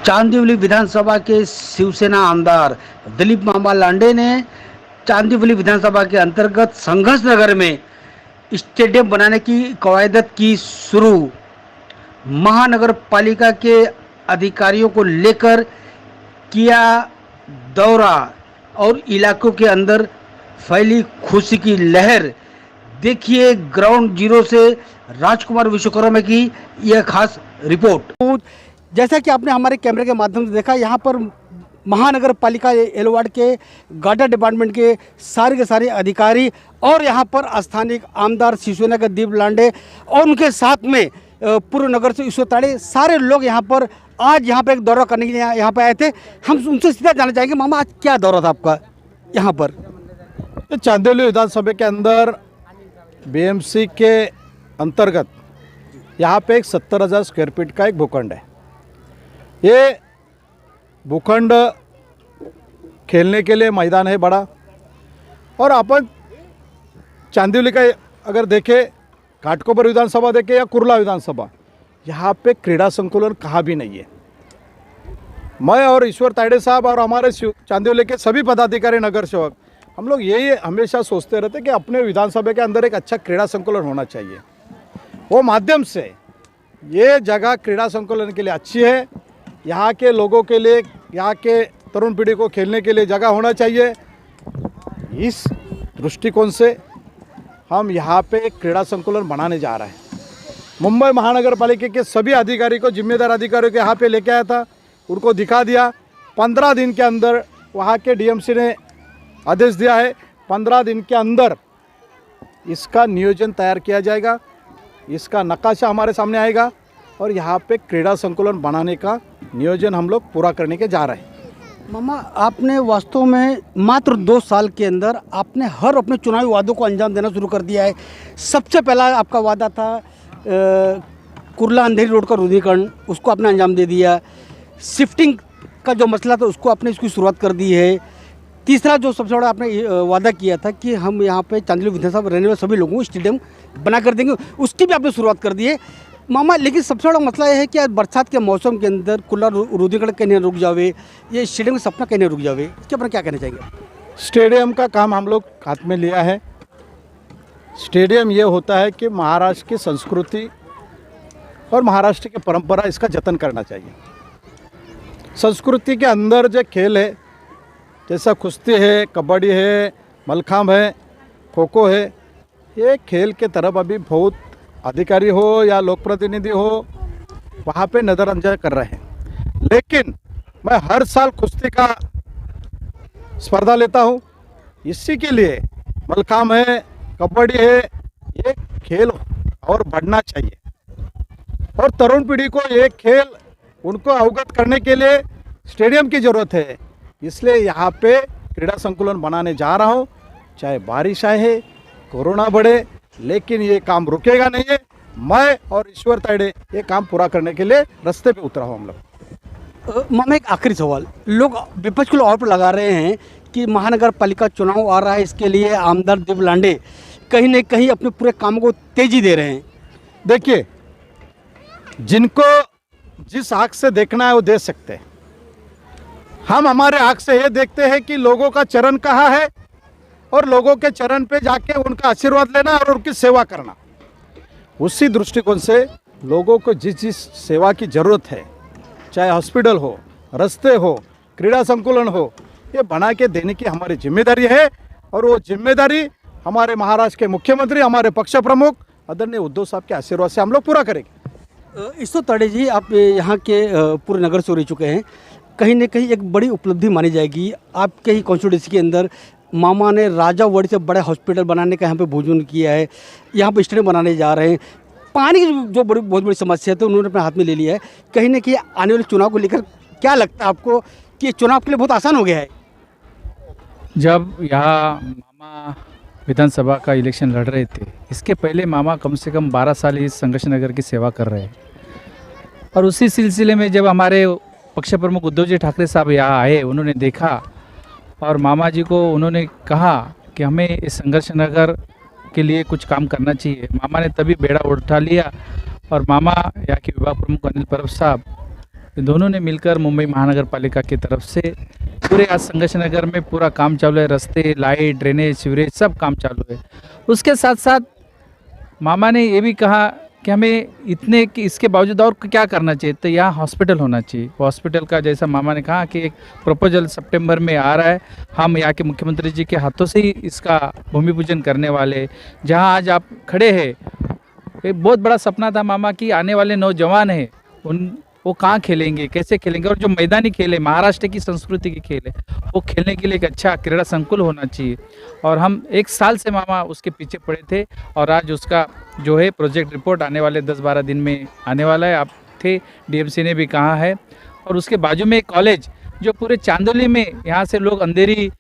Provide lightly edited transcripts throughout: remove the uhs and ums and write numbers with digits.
चांदिवली विधानसभा के शिवसेना आमदार दिलीप मामा लांडे ने चांदिवली विधानसभा के अंतर्गत संघर्ष नगर में स्टेडियम बनाने की कवायद की शुरू। महानगर पालिका के अधिकारियों को लेकर किया दौरा और इलाकों के अंदर फैली खुशी की लहर। देखिए ग्राउंड जीरो से राजकुमार विश्वकर्मा की यह खास रिपोर्ट। जैसा कि आपने हमारे कैमरे के माध्यम से देखा, यहाँ पर महानगर पालिका एलवाड़ के गार्डन डिपार्टमेंट के सारे अधिकारी और यहाँ पर स्थानीय आमदार शिवसेना के दीप लांडे और उनके साथ में पूर्व नगर से ईश्वर ताड़े, सारे लोग यहाँ पर आज यहाँ पर एक दौरा करने के लिए यहाँ पर आए थे। हम उनसे सीधा जानना चाहेंगे, मामा आज क्या दौरा था आपका यहाँ पर? चांदिवली विधानसभा के अंदर बीएमसी के अंतर्गत यहाँ पे एक 70,000 स्क्वायर फीट का एक भूखंड है। ये भूखंड खेलने के लिए मैदान है बड़ा, और अपन चांदिवली का अगर देखें, घाटकोपर विधानसभा देखें या कुर्ला विधानसभा, यहाँ पे क्रीड़ा संकुलन कहाँ भी नहीं है। मैं और ईश्वर ताड़े साहब और हमारे चांदिवली के सभी पदाधिकारी, नगर सेवक, हम लोग यही हमेशा सोचते रहते कि अपने विधानसभा के अंदर एक अच्छा क्रीड़ा संकुलन होना चाहिए। वो माध्यम से ये जगह क्रीड़ा संकुलन के लिए अच्छी है, यहाँ के लोगों के लिए, यहाँ के तरुण पीढ़ी को खेलने के लिए जगह होना चाहिए। इस दृष्टिकोण से हम यहाँ पे एक क्रीड़ा संकुलन बनाने जा रहे हैं। मुंबई महानगर पालिका के सभी अधिकारी को, जिम्मेदार अधिकारियों को यहाँ पे लेके आया था, उनको दिखा दिया। 15 दिन के अंदर वहाँ के डीएमसी ने आदेश दिया है, 15 दिन के अंदर इसका नियोजन तैयार किया जाएगा, इसका नक्काशा हमारे सामने आएगा और यहाँ पे क्रीड़ा संकुलन बनाने का नियोजन हम लोग पूरा करने के जा रहे हैं। मामा, आपने वास्तव में मात्र 2 साल के अंदर आपने हर अपने चुनावी वादों को अंजाम देना शुरू कर दिया है। सबसे पहला आपका वादा था कुर्ला अंधेरी रोड का रुद्रीकरण, उसको आपने अंजाम दे दिया। शिफ्टिंग का जो मसला था उसको आपने इसकी शुरुआत कर दी है। तीसरा जो सबसे बड़ा आपने वादा किया था कि हम यहाँ पे चांदिवली विधानसभा रहने वाले सभी लोगों को स्टेडियम बना कर देंगे, उसकी भी आपने शुरुआत कर दी है मामा। लेकिन सबसे बड़ा मसला यह है कि आज बरसात के मौसम के अंदर कुर्ला रुद्रीकरण कहीं रुक जावे, ये स्टेडियम का सपना कहीं रुक जावे, इसके ऊपर क्या कहना चाहिए? स्टेडियम का काम हम लोग हाथ में लिया है। स्टेडियम ये होता है कि महाराष्ट्र की संस्कृति और महाराष्ट्र की परंपरा, इसका जतन करना चाहिए। संस्कृति के अंदर जो खेल है, जैसा कुश्ती है, कबड्डी है, मलखांब है, खो खो है, ये खेल के तरफ अभी बहुत अधिकारी हो या लोक प्रतिनिधि हो वहाँ पे नज़रअंदाज कर रहे हैं। लेकिन मैं हर साल कुश्ती का स्पर्धा लेता हूँ, इसी के लिए मलखांब है, कबड्डी है, ये खेल और बढ़ना चाहिए और तरुण पीढ़ी को ये खेल उनको अवगत करने के लिए स्टेडियम की ज़रूरत है। इसलिए यहाँ पे क्रीड़ा संकुलन बनाने जा रहा हूँ। चाहे बारिश आए, कोरोना बढ़े, लेकिन ये काम रुकेगा नहीं है। मैं और ईश्वर ताड़े ये काम पूरा करने के लिए रास्ते पे उतरा हूँ हम लोग। मामा, एक आखिरी सवाल, लोग विपक्ष को और पर लगा रहे हैं कि महानगर पालिका चुनाव आ रहा है, इसके लिए आमदार दीप लांडे कहीं न कहीं अपने पूरे काम को तेजी दे रहे हैं। देखिए, जिनको जिस आँख से देखना है वो देख सकते हैं। हम हमारे आँख से ये देखते हैं कि लोगों का चरण कहाँ है और लोगों के चरण पे जाके उनका आशीर्वाद लेना और उनकी सेवा करना। उसी दृष्टिकोण से लोगों को जिस सेवा की ज़रूरत है, चाहे हॉस्पिटल हो, रास्ते हो, क्रीड़ा संकुलन हो, ये बना के देने की हमारी जिम्मेदारी है और वो जिम्मेदारी हमारे महाराष्ट्र के मुख्यमंत्री, हमारे पक्ष प्रमुख आदरणीय उद्धव साहब के आशीर्वाद से हम लोग पूरा करेंगे। ईश्वर ताड़े जी, आप यहाँ के पूरे नगर से रह चुके हैं, कहीं न कहीं एक बड़ी उपलब्धि मानी जाएगी आपके ही कॉन्स्टिट्यूंसी के अंदर। मामा ने राजा वड़ी से बड़े हॉस्पिटल बनाने का यहाँ पे भोजन किया है, यहाँ पे स्टेडियम बनाने जा रहे हैं। पानी की जो बहुत बड़ी समस्या है तो उन्होंने अपने हाथ में ले लिया है। कहीं न कहीं आने वाले चुनाव को लेकर क्या लगता है आपको कि चुनाव के लिए बहुत आसान हो गया है? जब यहाँ मामा विधानसभा का इलेक्शन लड़ रहे थे, इसके पहले मामा कम से कम 12 साल इस संघर्ष नगर की सेवा कर रहे हैं और उसी सिलसिले में जब हमारे पक्ष प्रमुख उद्धव जी ठाकरे साहब यहाँ आए, उन्होंने देखा और मामा जी को उन्होंने कहा कि हमें इस संघर्ष नगर के लिए कुछ काम करना चाहिए। मामा ने तभी बेड़ा उठा लिया और मामा यहाँ के विभाग प्रमुख अनिल परब साहब दोनों ने मिलकर मुंबई महानगर पालिका की तरफ से पूरे आज संघर्ष नगर में पूरा काम चालू है। रास्ते, लाइट, ड्रेनेज, सीवरेज सब काम चालू है। उसके साथ साथ मामा ने ये भी कहा कि हमें इतने कि इसके बावजूद और क्या करना चाहिए, तो यहाँ हॉस्पिटल होना चाहिए। हॉस्पिटल का जैसा मामा ने कहा कि एक प्रपोजल सितंबर में आ रहा है, हम यहाँ के मुख्यमंत्री जी के हाथों से ही इसका भूमि पूजन करने वाले। जहाँ आज आप खड़े हैं, एक बहुत बड़ा सपना था मामा की आने वाले नौजवान हैं वो कहाँ खेलेंगे, कैसे खेलेंगे, और जो मैदानी खेल है, महाराष्ट्र की संस्कृति की खेल है, वो खेलने के लिए एक अच्छा क्रीड़ा संकुल होना चाहिए। और हम 1 साल से मामा उसके पीछे पड़े थे और आज उसका जो है प्रोजेक्ट रिपोर्ट आने वाले 10-12 दिन में आने वाला है। आप थे, डीएमसी ने भी कहा है। और उसके बाजू में एक कॉलेज जो पूरे चांदोली में, यहाँ से लोग अंधेरी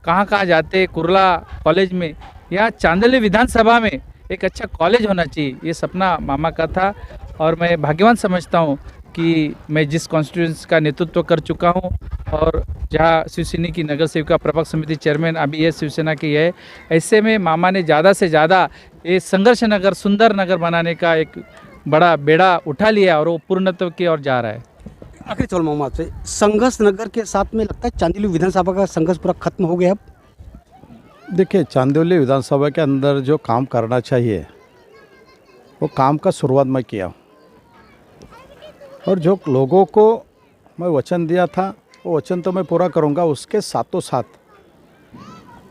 कहाँ जाते, कुर्ला कॉलेज में, यहाँ चांदोली विधानसभा में एक अच्छा कॉलेज होना चाहिए, ये सपना मामा का था। और मैं भाग्यवान समझता हूँ कि मैं जिस कॉन्स्टिट्यूंसी का नेतृत्व कर चुका हूँ और जहाँ शिवसेना की नगर सेविका प्रभाग समिति चेयरमैन अभी ये शिवसेना की है, ऐसे में मामा ने ज़्यादा से ज़्यादा ये संघर्ष नगर सुंदर नगर बनाने का एक बड़ा बेड़ा उठा लिया और वो पूर्णत्व की ओर जा रहा है। आखिरी सवाल मामा आपसे, संघर्ष नगर के साथ में लगता है चांदोली विधानसभा का संघर्ष पूरा खत्म हो गया अब? देखिए, चांदोली विधानसभा के अंदर जो काम करना चाहिए वो काम का शुरुआत मैं किया, और जो लोगों को मैं वचन दिया था वो वचन तो मैं पूरा करूंगा। उसके साथों साथ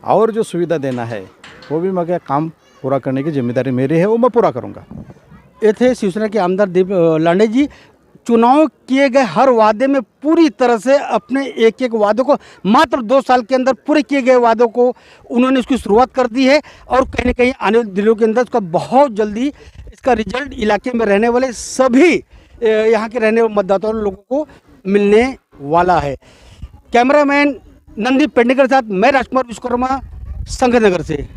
और जो सुविधा देना है वो भी मैं काम पूरा करने की जिम्मेदारी मेरी है, वो मैं पूरा करूंगा। ये थे शिवसेना के आमदार दीप लांडे जी। चुनाव किए गए हर वादे में पूरी तरह से अपने एक एक वादों को, मात्र 2 साल के अंदर पूरे किए गए वादों को उन्होंने उसकी शुरुआत कर दी है। और कहीं ना कहीं आने वाले दिनों के अंदर उसका बहुत जल्दी इसका रिजल्ट इलाके में रहने वाले सभी यहाँ के रहने वाले मतदाताओं लोगों को मिलने वाला है। कैमरामैन नंदी पेडनेकर के साथ मैं राजकुमार विश्वकर्मा, संघनगर से।